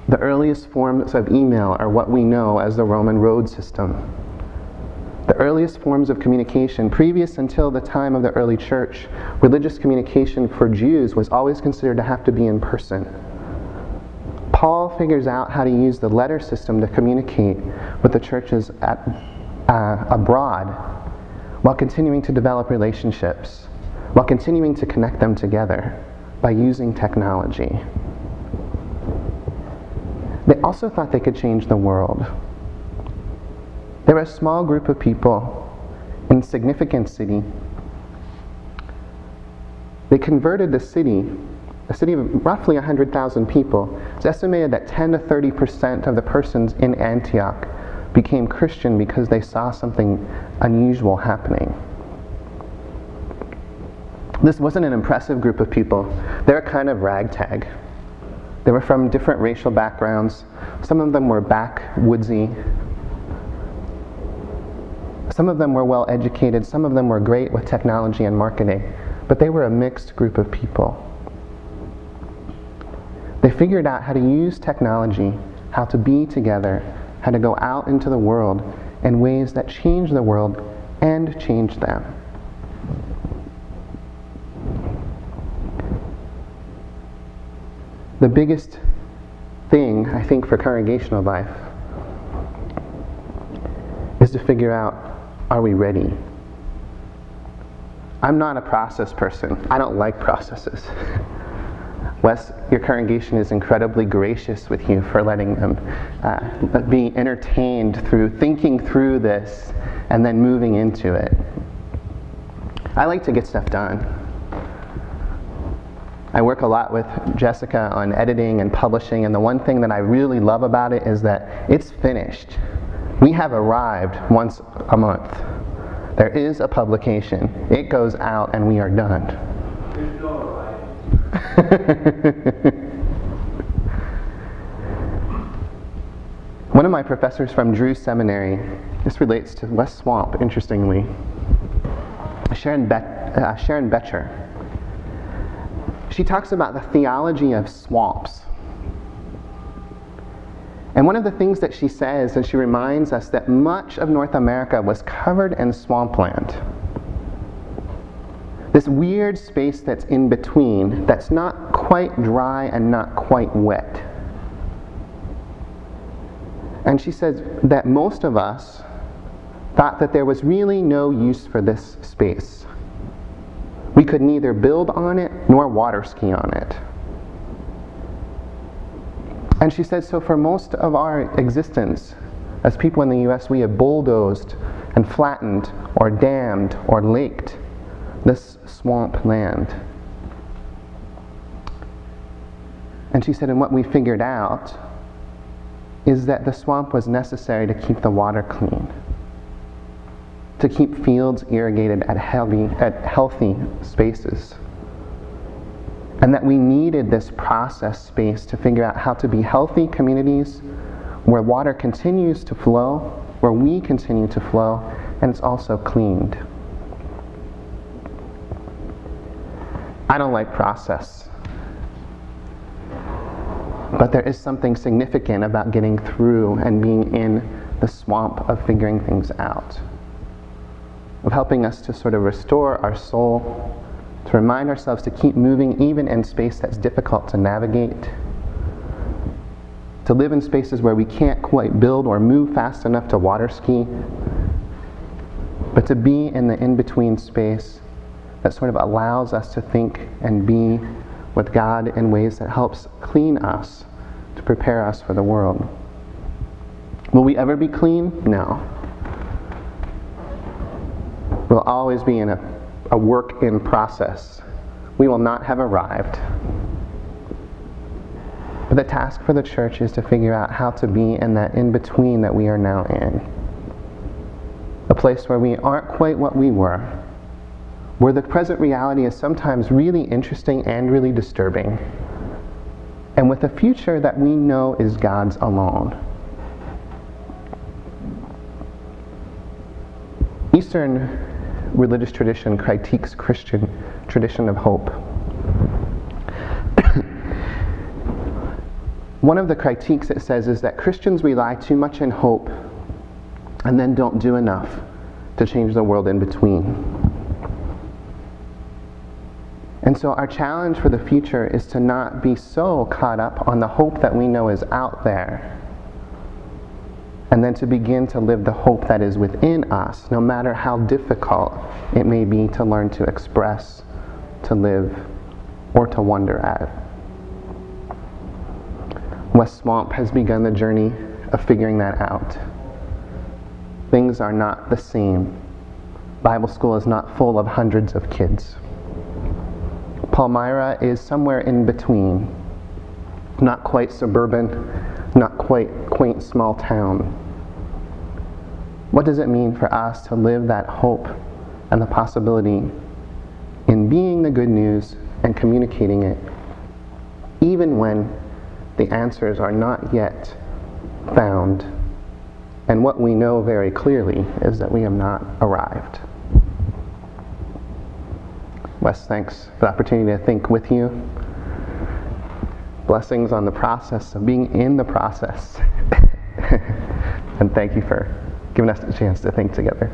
The earliest forms of email are what we know as the Roman road system. The earliest forms of communication, previous until the time of the early church, religious communication for Jews was always considered to have to be in person. Paul figures out how to use the letter system to communicate with the churches abroad while continuing to develop relationships, while continuing to connect them together by using technology. They also thought they could change the world. There were a small group of people in a significant city. They converted the city, a city of roughly 100,000 people. It's estimated that 10 to 30% of the persons in Antioch became Christian because they saw something unusual happening. This wasn't an impressive group of people. They were kind of ragtag. They were from different racial backgrounds. Some of them were backwoodsy. Some of them were well educated. Some of them were great with technology and marketing. But they were a mixed group of people. They figured out how to use technology, how to be together, how to go out into the world in ways that change the world and change them. The biggest thing, I think, for congregational life is to figure out, are we ready? I'm not a process person. I don't like processes. Wes, your congregation is incredibly gracious with you for letting them be entertained through thinking through this and then moving into it. I like to get stuff done. I work a lot with Jessica on editing and publishing, and the one thing that I really love about it is that it's finished. We have arrived once a month. There is a publication. It goes out and we are done. One of my professors from Drew Seminary, this relates to West Swamp, interestingly, Sharon Betcher. She talks about the theology of swamps. And one of the things that she says is she reminds us that much of North America was covered in swampland. This weird space that's in between, that's not quite dry and not quite wet. And she says that most of us thought that there was really no use for this space. We could neither build on it nor water ski on it. And she said, so for most of our existence as people in the US, we have bulldozed and flattened or dammed or laked this swamp land. And she said, and what we figured out is that the swamp was necessary to keep the water clean, to keep fields irrigated at healthy spaces. And that we needed this process space to figure out how to be healthy communities where water continues to flow, where we continue to flow, and it's also cleaned. I don't like process. But there is something significant about getting through and being in the swamp of figuring things out, of helping us to sort of restore our soul, to remind ourselves to keep moving even in space that's difficult to navigate, to live in spaces where we can't quite build or move fast enough to water ski, but to be in the in-between space that sort of allows us to think and be with God in ways that helps clean us, to prepare us for the world. Will we ever be clean? No. We'll always be in a work in process. We will not have arrived. But the task for the church is to figure out how to be in that in-between that we are now in. A place where we aren't quite what we were, where the present reality is sometimes really interesting and really disturbing, and with a future that we know is God's alone. Eastern religious tradition critiques Christian tradition of hope. one of the critiques it says is that Christians rely too much on hope and then don't do enough to change the world in between. And so our challenge for the future is to not be so caught up on the hope that we know is out there, and then to begin to live the hope that is within us, no matter how difficult it may be to learn to express, to live, or to wonder at. West Swamp has begun the journey of figuring that out. Things are not the same. Bible school is not full of hundreds of kids. Palmyra is somewhere in between. Not quite suburban, not quite quaint small town. What does it mean for us to live that hope and the possibility in being the good news and communicating it, even when the answers are not yet found, and what we know very clearly is that we have not arrived? Wes, thanks for the opportunity to think with you. Blessings on the process of being in the process. And thank you for giving us the chance to think together.